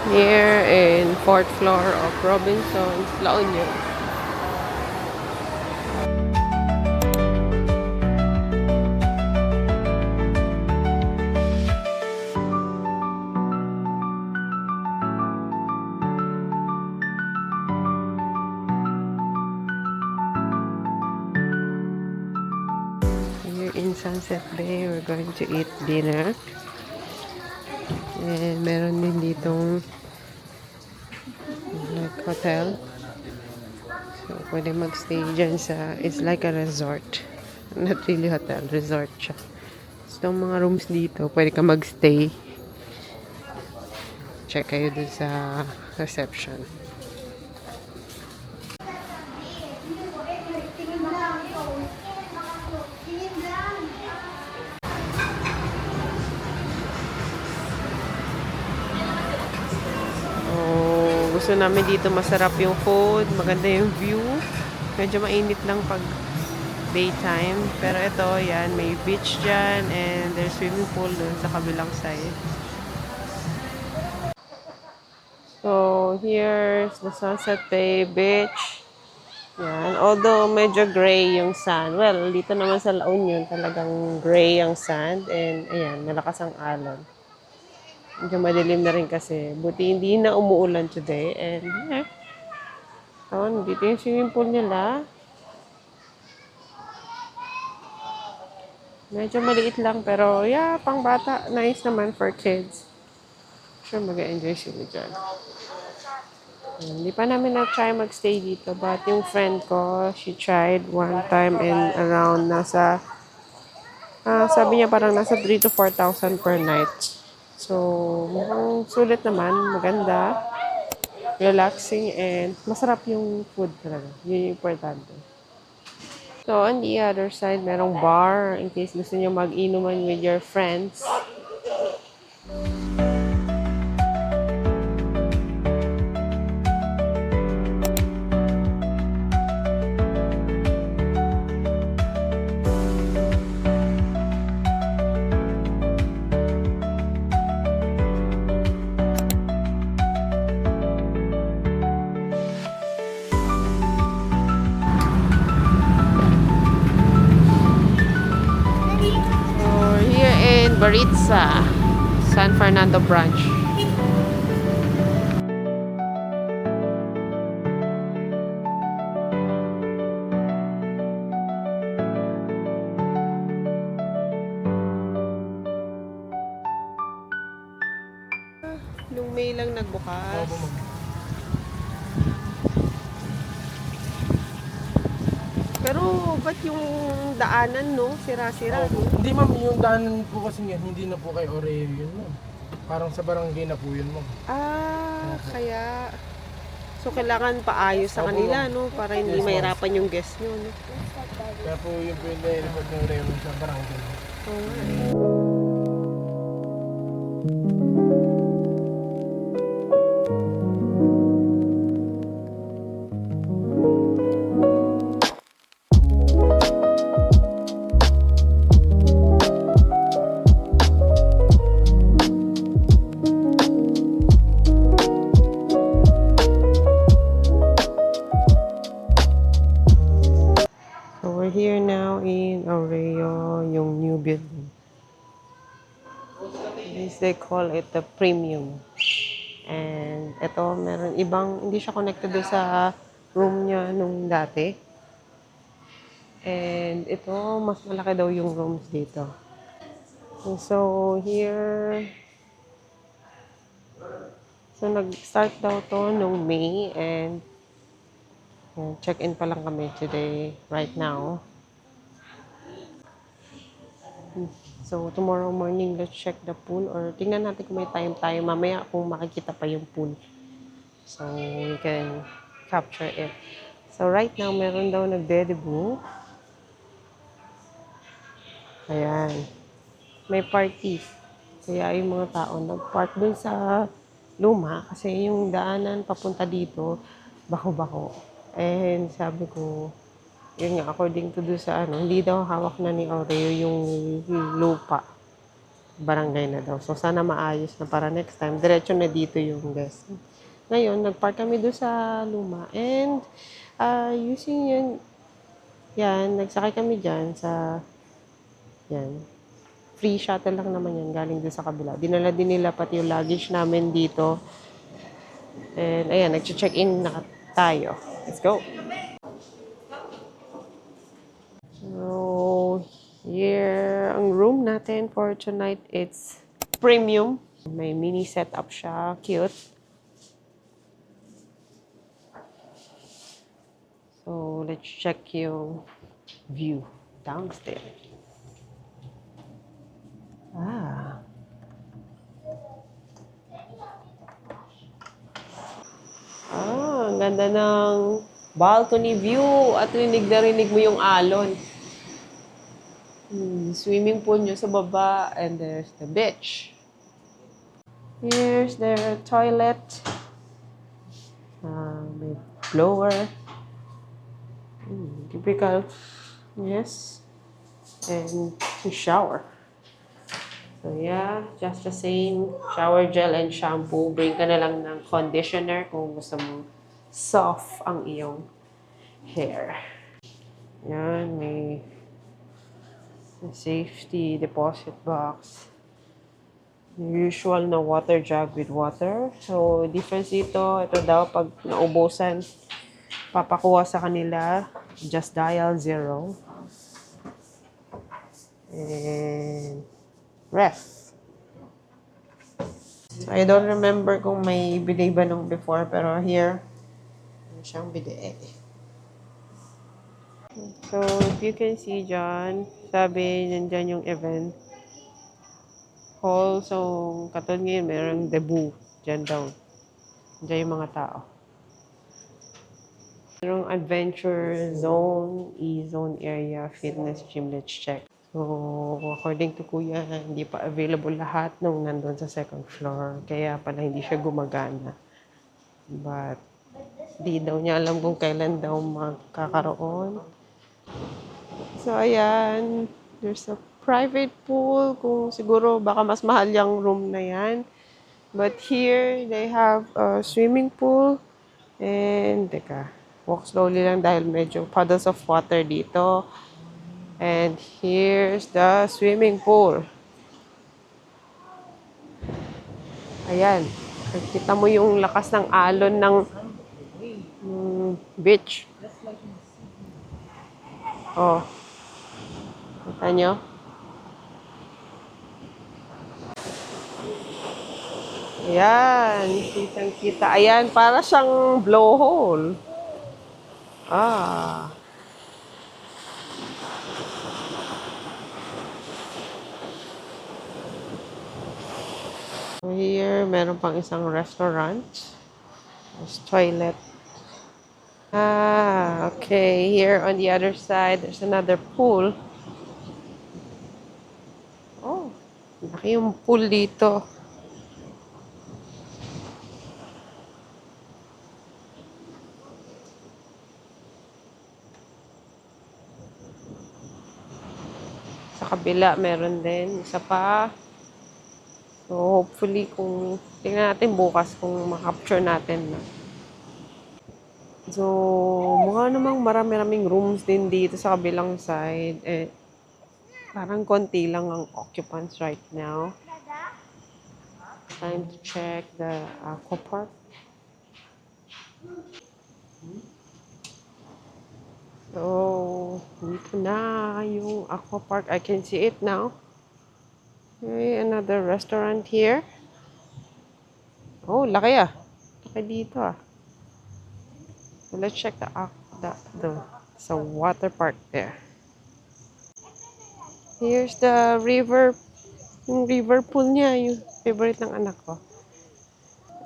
Here in 4th floor of Robinson's, La Union. Here in Sunset Bay, we're going to eat dinner. And meron din ditong like hotel. So, pwede magstay dyan sa, it's like a resort. Not really hotel, resort siya. So, itong mga rooms dito, pwede ka magstay. Check kayo dun sa reception. Oh, gusto namin dito masarap yung food, maganda yung view. Medyo mainit lang pag daytime. Pero ito, yan, may beach dyan and there's swimming pool dun sa kabilang side. So, here's the Sunset Bay Beach. Yan. Although, medyo gray yung sand. Well, dito naman sa La Union, talagang gray ang sand. And, ayan, malakas ang alon. Medyo madilim na rin kasi. Buti hindi na umuulan today. And, yeah. So, dito yung swimming pool nila. Medyo maliit lang, pero, yeah, pang bata. Nice naman for kids. Sure, mag-enjoy sila dyan. Hindi pa namin na-try magstay dito, but yung friend ko, she tried one time and around nasa, sabi niya parang nasa 3 to 4,000 per night. So, mukhang sulit naman, maganda, relaxing, and masarap yung food talaga. Yun yung importante. So, on the other side, merong bar in case gusto niyo mag-inuman with your friends. So, here in Baritza, San Fernando branch. Nung May lang nagbukas. Pero, ba't yung daanan, no? Sira-sira, no? Hindi ma'am, yung daanan po kasi yan, hindi na po kay Oreo yun ma'am. Parang sa barangay na po yun ma'am. Kaya... So, kailangan paayos sa kanila, no? Para hindi mahirapan yung guest nyo, no? Kaya po yun po yung nai-report ng Oreo sa barangay. So, we're here now in Oreo, yung new building. This, they call it the premium. And ito, meron ibang, hindi siya connected doon sa room niya nung dati. And ito, mas malaki daw yung rooms dito. So, here, so nag-start daw to nung May and check-in pa lang kami today, right now. So, tomorrow morning, let's check the pool or tingnan natin kung may time tayo mamaya kung makikita pa yung pool. So, we can capture it. So, right now, meron daw nagde-debut. Ayan. May party. Kaya yung mga tao nag-park dun sa luma kasi yung daanan papunta dito, bako-bako. And sabi ko, yun nga, according to do sa ano, hindi daw hawak na ni Oreo yung lupa. barangay na daw. So, sana maayos na para next time. Diretso na dito yung lesson. Ngayon, nagpark kami doon sa luma. And, using yun, yan, nagsakay kami dyan sa, yan, free shuttle lang naman yan, galing doon sa kabila. Dinala din nila pati yung luggage namin dito. And, ayan, nag-check-in na tayo. Let's go! So, here, ang room natin for tonight, it's premium. May mini setup siya. Cute. So, let's check yung view downstairs. Ah. Ang ganda ng balcony view at rinig na rinig mo yung alon. Swimming pool nyo sa baba and there's the beach. Here's their toilet. May blower. Typical. Yes. And the shower. So yeah, just the same shower gel and shampoo. Bring ka na lang ng conditioner kung gusto mo soft ang iyong hair. Yan, may safety deposit box. Usual na water jug with water. So, difference dito, ito daw, pag naubusan, papakuha sa kanila, just dial 0. And ref. So, I don't remember kung may bidet ba nung before, pero here, siyang bidet. So, if you can see dyan, sabi nandyan yung event hall. So, katulad ngayon, mayroong debut dyan daw. Dyan yung mga tao. Mayroong adventure zone, e-zone area, fitness gym, let's check. So, according to Kuya, hindi pa available lahat nung nandun sa second floor. Kaya pala hindi siya gumagana. But, di daw niya alam kung kailan daw magkakaroon. So, ayan. There's a private pool. Kung siguro, baka mas mahal yung room na yan. But here, they have a swimming pool. And, teka, walk slowly lang dahil medyo puddles of water dito. And here's the swimming pool. Ayan. Kita mo yung lakas ng alon ng beach. Oh. Kita nyo? Ayan. Kitang-kita. Ayan, para siyang blowhole. Ah. So here, meron pang isang restaurant. There's toilet. Ah, okay. Here on the other side, there's another pool. Oh, laki yung pool dito. Sa kabila, meron din. Isa pa. So, hopefully, kung tingnan natin bukas kung makapture natin na. So, mukha namang marami-raming rooms din dito sa kabilang side. Eh, parang konti lang ang occupants right now. Time to check the aqua park. So, dito na yung aqua park. I can see it now. Okay, another restaurant here. Oh, laki ah. Laki dito ah. So let's check the water park there. Here's the river, yung river pool niya, yung favorite ng anak ko.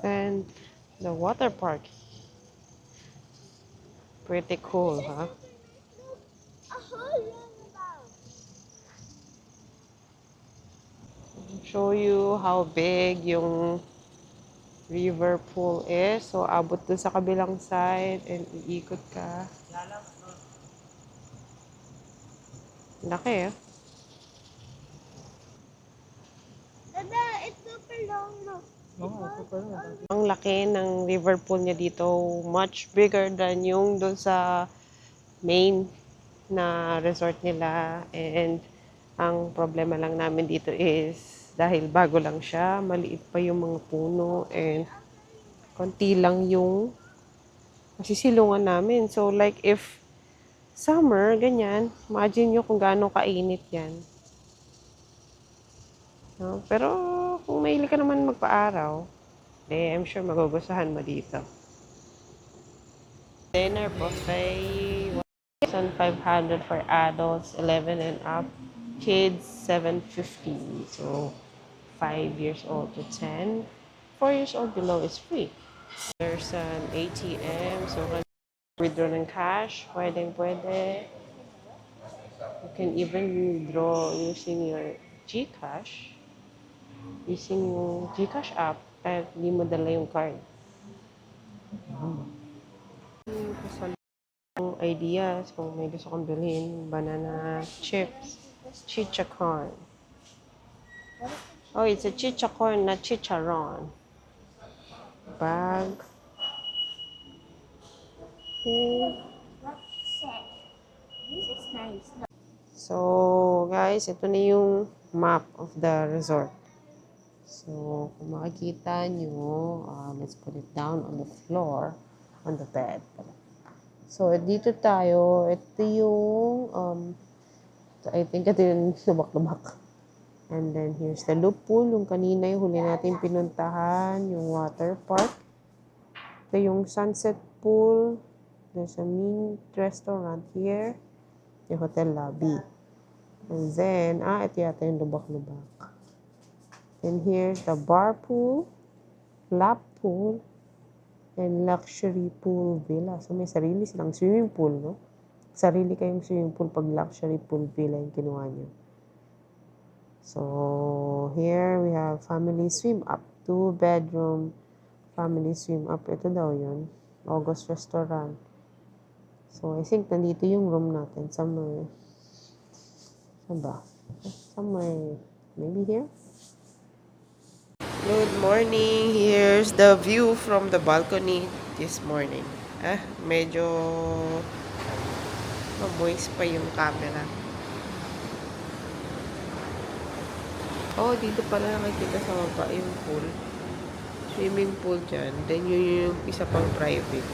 And the water park. Pretty cool, huh? Show you how big yung river pool is. So, abot dun sa kabilang side and iikot ka. Laki eh. Ang laki ng river pool niya dito, much bigger than yung doon sa main na resort nila. And ang problema lang namin dito is dahil bago lang siya, maliit pa yung mga puno and konti lang yung masisilungan namin. So like if summer, ganyan, imagine nyo kung gaano kainit yan. No? Pero kung mahilig ka naman magpa-araw, I'm sure magugustuhan mo dito. Dinner buffet, 1,500 for adults, 11 and up. Kids, 750. So, 5 years old to 10. 4 years old below is free. There's an ATM, so can withdraw ng cash, pwede. You can even withdraw using your GCash, using yung GCash app, kahit hindi mo dala yung card. Ideas kung may gusto kong bilhin, banana chips, chicha corn. Oh, it's a chicha corn, not chicharon. Bag. So, guys, ito na yung map of the resort. So, kung makikita nyo, let's put it down on the floor, on the bed. So, dito tayo. Ito yung, I think ito yung lubak-lubak. And then, here's the loop pool. Yung kanina yung huli natin pinuntahan. Yung water park. Ito yung sunset pool. There's a mini restaurant here. Yung hotel lobby. And then, ito yata yung lubak-lubak. And here's the bar pool, lap pool, and luxury pool villa. So, may sarili silang swimming pool, no? Sarili kayong swimming pool pag luxury pool villa yung kinuha nyo. So, here we have family swim up. 2-bedroom family swim up. Ito daw yun. August Restaurant. So, I think nandito yung room natin. Somewhere. Saan ba? Somewhere. Maybe here? Good morning. Here's the view from the balcony this morning. Medyo moist pa yung camera. Oh, dito pala nakikita sa baba yung pool. Swimming pool dyan. Then yun yung isa pang private.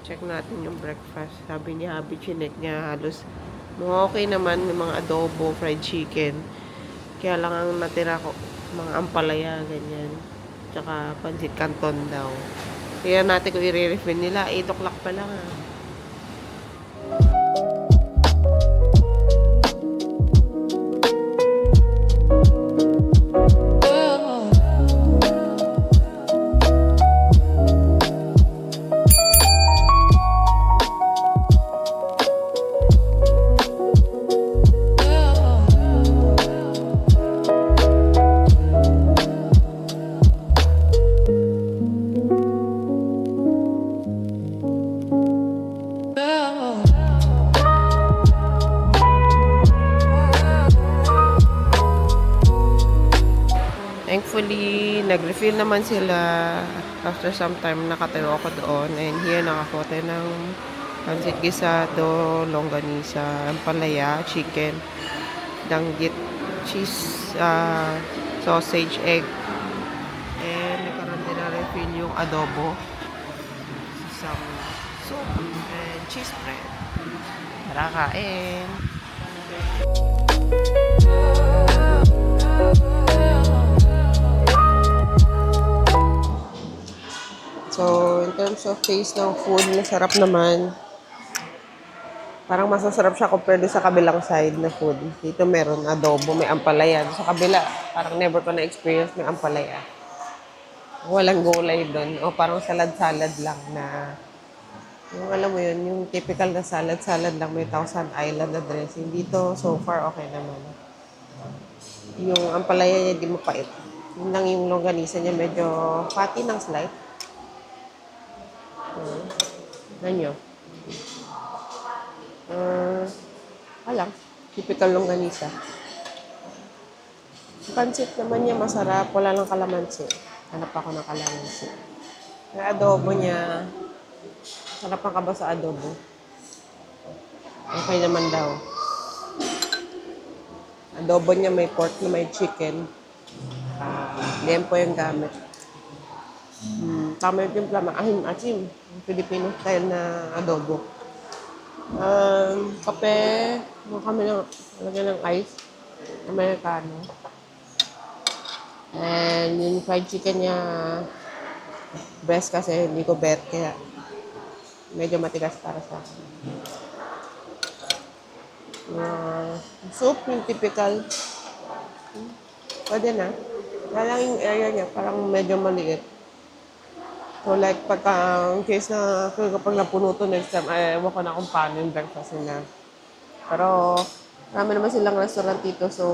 Check natin yung breakfast. Sabi ni Habi, chinek niya halos okay naman, may mga adobo, fried chicken. Kaya lang ang natira ko, mga ampalaya, ganyan. Tsaka pansit canton daw. Kaya natin kung i-refill nila, 8 o'clock pa lang Thankfully, nag-refill naman sila after some time. Nakatayo ako doon. And here, nakakote ng pancit gisado, longganisa, ampalaya, chicken, danggit, cheese, sausage, egg. And nagkaroon din na refill yung adobo. Some soup and cheese bread. Tara, kain! So, in terms of taste ng food, masarap naman. Parang masasarap siya compared sa kabilang side na food. Dito meron adobo, may ampalaya. Sa kabila, parang never ko na-experience may ampalaya. Walang gulay doon. O parang salad-salad lang na, yung alam mo yun, yung typical na salad-salad lang, may Thousand Island na dressing. Dito, so far, okay naman. Yung ampalaya niya, di mapait. Yun lang yung longganisa niya, medyo fatty ng slight. Ganyo. Alam. Typical longganisa. Pansit naman niya masarap. Wala lang kalamansi. Hanap ako ng kalamansi. Yung adobo niya, sarap ang kaba sa adobo. Okay naman daw. Adobo niya may pork na may chicken. Liempo yung gamit. Tama yung timpla, maasim, asim. Yung Filipino style na adobo. Kape, kami lagyan ng ice. Americano. And yung fried chicken niya, breast kasi hindi ko bet, kaya medyo matigas para sa akin. Soup, yung typical. Pwede na. Kaya lang yung area niya, parang medyo maliit. So like, pagka, in case na, kapag napuno to next time, ay, ewan ko na kung paano yung breakfast nila. Pero, marami naman silang restaurant dito, so,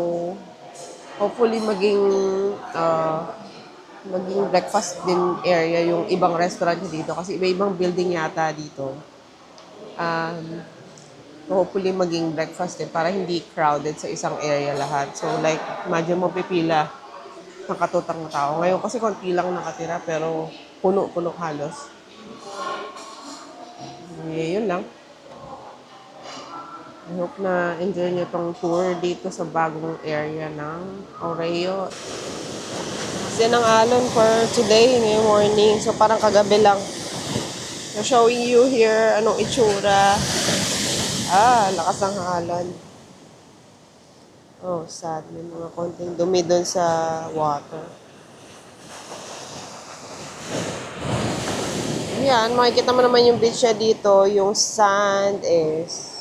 hopefully maging breakfast din area yung ibang restaurant dito. Kasi iba-ibang building yata dito. So hopefully maging breakfast din para hindi crowded sa isang area lahat. So like, imagine mo pipila ng katutang na tao. Ngayon kasi konti lang nakatira pero puno-puno halos. Yun lang. I hope na enjoy nyo tong tour dito sa bagong area ng Oreo. Kasi ng alon for today, ngayong morning. So parang kagabi lang. So showing you here anong itsura. Lakas ng alon. Oh, sad. May mga konting dumi doon sa water. Yan, makikita mo naman yung beach niya dito. Yung sand is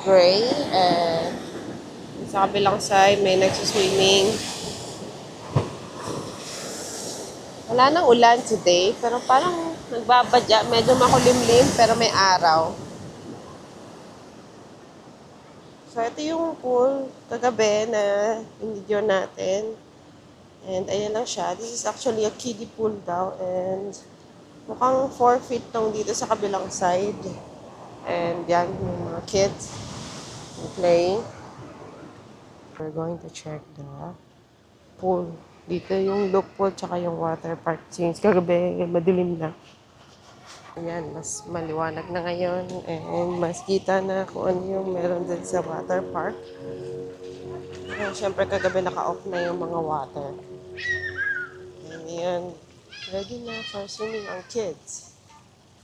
gray. And sa kabilang side, may nagsiswimming. Wala nang ulan today, pero parang nagbabadya. Medyo makulimlim, pero may araw. So, ito yung pool kagabi na video natin. And ayan lang siya. This is actually a kiddie pool daw. And mukhang 4 feet lang dito sa kabilang side. And yan, yung mga kids playing. We're going to check the pool. Dito yung look pool tsaka yung water park. Since kagabi, madilim na. Ayan, mas maliwanag na ngayon. And mas kita na kung ano yung meron dun sa water park. And syempre kagabi naka-off na yung mga water. And yan, ready na for swimming ang kids.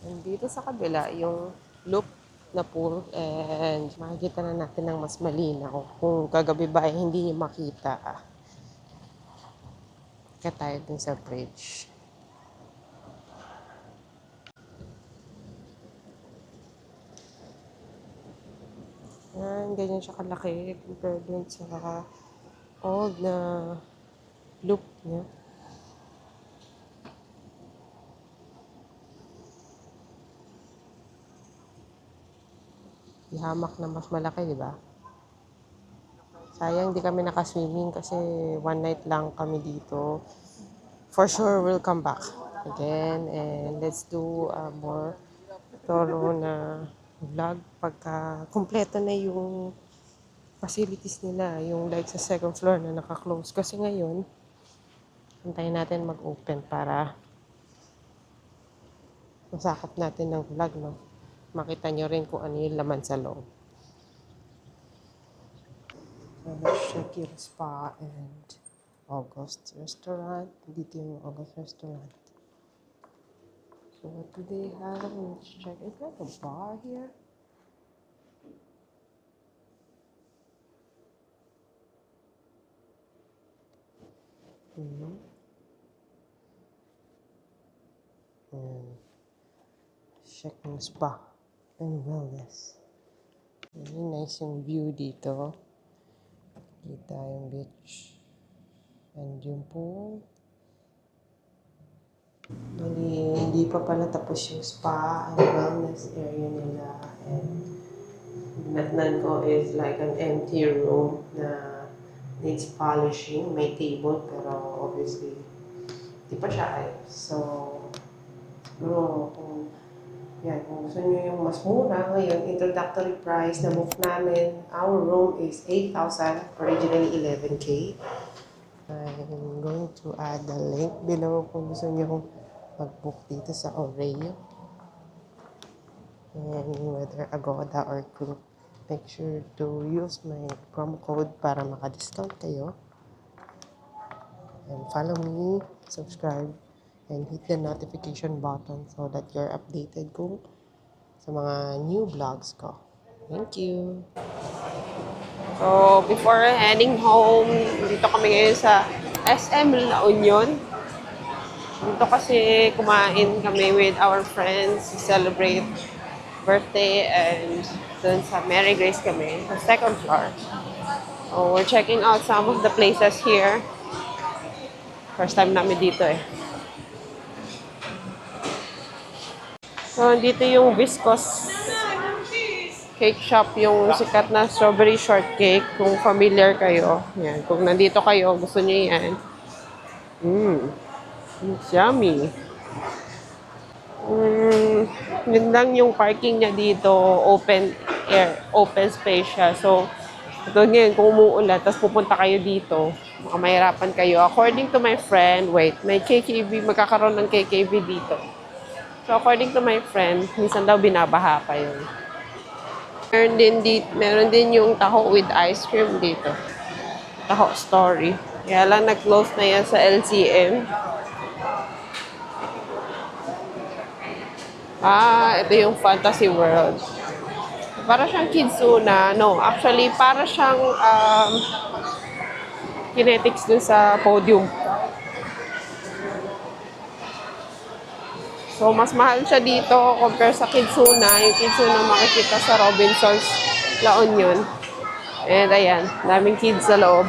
And dito sa kabila, yung loop na pool. And makikita na natin ng mas malinaw. Kung kagabi ba ay hindi niyo makita. Kaya tayo dun sa bridge. Yan, ganyan siya kalaki compared dun sa old na loop niya. Ihamak na mas malaki, di ba? Sayang di kami nakaswimming kasi one night lang kami dito. For sure, we'll come back again and let's do a more thorough na vlog pagka kumpleto na yung facilities nila, yung like sa second floor na naka-close. Kasi ngayon, antayin natin mag-open para masakop natin ng vlog, no? Makita nyo rin kung ano yung laman sa loob. Shakir Spa and August Restaurant. Dito yung August Restaurant. So what do they have? Let's check. Is that a bar here? And Shakir Spa and Wellness. Very nice yung view dito. Kita yung beach. And yung pool. Hindi pa pala tapos yung spa and wellness area nila. And natnan ko is like an empty room na needs polishing. May table pero obviously di pa siya ayos. So, siguro kung Yan, kung gusto nyo yung mas mura, ngayon, introductory price na book namin, our room is 8,000, originally 11K. I'm going to add the link below kung gusto nyo mag-book dito sa Oreo. And whether Agoda or Klook, make sure to use my promo code para maka-discount kayo. And follow me, subscribe, and hit the notification button so that you're updated kung sa mga new vlogs ko. Thank you! So, before heading home, dito kami ngayon sa SM La Union. Dito kasi kumain kami with our friends to celebrate birthday and dun sa Mary Grace kami, sa second floor. So, we're checking out some of the places here. First time namin dito eh. So, dito yung Viscos cake shop, yung sikat na strawberry shortcake. Kung familiar kayo, yan. Kung nandito kayo, gusto niyo yan. It's yummy. Yun lang yung parking niya dito, open air, open space siya. So, ito ngayon, kung umuulan, tapos pupunta kayo dito, baka mahirapan kayo. According to my friend, wait, may KKV, magkakaroon ng KKV dito. So, according to my friend, minsan daw binabaha pa yun. Meron din yung taho with ice cream dito. Taho story. Kaya lang nag-close na yan sa LCM. Ito yung Fantasy World. Para siyang Kidzuna. No, actually, para siyang kinetics dun sa podium. So, mas mahal siya dito compare sa Kidzuna. Yung Kidzuna makikita sa Robinsons La Union. And ayan, daming kids sa loob.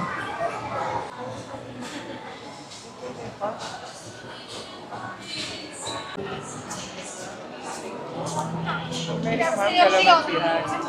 Ma'am, kalamansihan.